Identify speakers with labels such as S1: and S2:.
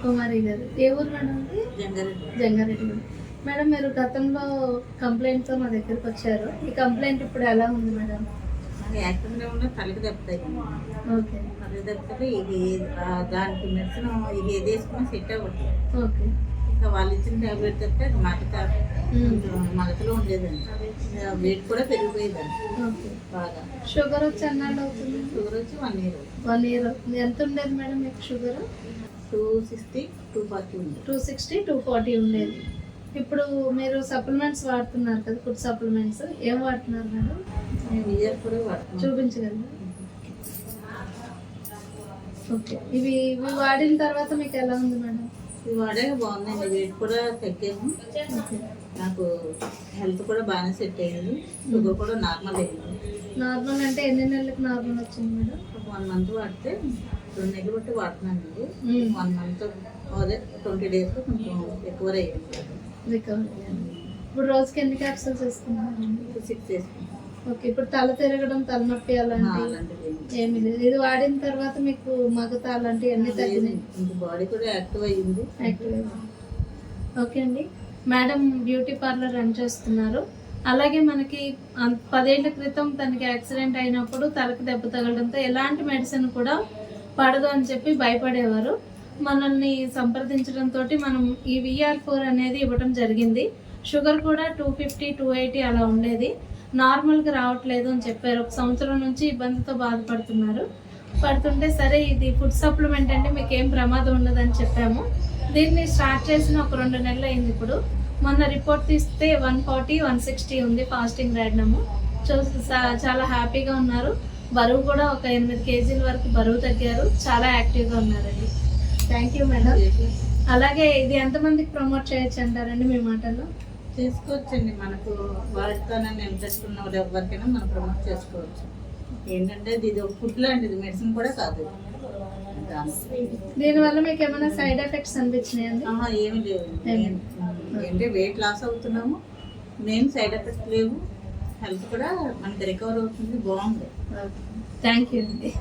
S1: కుమారి గారు. ఏ ఊరు మేడం అది? జంగారెడ్డి. మేడం మీరు గతంలో కంప్లైంట్తో మా దగ్గరికి వచ్చారు. ఈ కంప్లైంట్ ఇప్పుడు ఎలా ఉంది మేడం?
S2: యాక్టివ్గా ఉన్న తలకి దెబ్బతాయి.
S1: ఓకే.
S2: తలకి దెబ్బతే ఇది దానికి మెడిసిన్ ఇది ఏది వేసుకున్నా సెట్ అవ్వట్లేదు.
S1: ఓకే.
S2: ఇంకా వాళ్ళు ఇచ్చిన ట్యాబ్లెట్ తప్పితే అది మగతలో ఉండేదండి. వెయిట్ కూడా పెరిగిపోయేదండి.
S1: ఓకే.
S2: బాగా.
S1: షుగర్ వచ్చి ఎన్నాళ్ళు అవుతుంది?
S2: షుగర్ వచ్చి 1 year.
S1: 1 year. ఎంత ఉండేది మేడం మీకు షుగర్?
S2: 260, 240 ఉంది.
S1: 260, 240 ఉండేది. ఇప్పుడు మీరు సప్లిమెంట్స్ వాడుతున్నారు కదా, ఫుడ్ సప్లిమెంట్స్ ఏం వాడుతున్నారు మేడం?
S2: ఇయర్ కూడా వాడుతున్నాను.
S1: చూపించగలరా? ఓకే. ఇవి వాడిన తర్వాత మీకు ఎలా ఉంది మేడం?
S2: ఇవి వాడాక బాగుందండి. వెయిట్ కూడా తగ్గాము. నాకు హెల్త్ కూడా బాగానే సెట్ అయ్యింది. షుగర్ కూడా నార్మల్ అయ్యింది.
S1: నార్మల్ అంటే ఎన్ని నెలలకు నార్మల్ వచ్చింది మేడం?
S2: 1 month వాడితే 2 నెలలు బట్టి వాడుతున్నానండి. 1 month అదే 20 days కొంచెం రికవర్ అయ్యింది.
S1: ఇప్పుడు రోజుకి ఎన్ని క్యాప్సూల్స్ వేసుకున్నారండి?
S2: 6 వేసుకున్నాను.
S1: ఓకే. ఇప్పుడు తల తిరగడం, తలనొప్పి అలాంటివి ఏమి లేదు. ఇది వాడిన తర్వాత మీకు మగత అలాంటివి అన్ని తగ్గినాయి.
S2: బాడీ కూడా యాక్టివ్ అయ్యింది.
S1: ఓకే అండి. మేడం బ్యూటీ పార్లర్ రన్ చేస్తున్నారు. అలాగే మనకి 10 ఏళ్ల క్రితం తనకి యాక్సిడెంట్ అయినప్పుడు తలకి దెబ్బ తగలడంతో ఎలాంటి మెడిసిన్ కూడా పడదు అని చెప్పి భయపడేవారు. మనల్ని సంప్రదించడంతో మనం ఈ VR4 అనేది ఇవ్వడం జరిగింది. షుగర్ కూడా 250, 280 అలా ఉండేది. నార్మల్గా రావట్లేదు అని చెప్పారు. 1 సంవత్సరం నుంచి ఇబ్బందితో పడుతుంటే సరే ఇది ఫుడ్ సప్లిమెంట్ అండి, మీకు ఏం ప్రమాదం ఉండదని చెప్పాము. దీన్ని స్టార్ట్ చేసిన ఒక 2 నెలలు అయింది. ఇప్పుడు మొన్న రిపోర్ట్ తీస్తే 140, 160 ఉంది ఫాస్టింగ్ ర్యాడ్నము. చాలా హ్యాపీగా ఉన్నారు. బరువు కూడా ఒక 8 kg వరకు బరువు తగ్గారు. చాలా యాక్టివ్గా ఉన్నారండి. Thank you madam. అలాగే ఇది ఎంతమందికి ప్రమోట్ చేయొచ్చు అంటారండి మీ మాటల్లో?
S2: చేసుకోవచ్చండి. మనకు వాడతానని ఇంట్రెస్ట్ ఉన్న వాళ్ళు ఎవరికైనా మనం ప్రమోట్ చేసుకోవచ్చు. ఏంటంటే ఇది ఒక ఫుడ్ లాంటిది, మెడిసిన్ కూడా కాదు.
S1: దీనివల్ల మీకు ఏమైనా సైడ్ ఎఫెక్ట్స్ అనిపించినాయండి?
S2: ఏమి లేవు. ఏంటంటే వెయిట్ లాస్ అవుతున్నాము, మెయిన్ సైడ్ ఎఫెక్ట్స్ లేవు. హెల్త్ కూడా మనకి రికవర్ అవుతుంది. బాగుంది.
S1: థ్యాంక్ యూ అండి.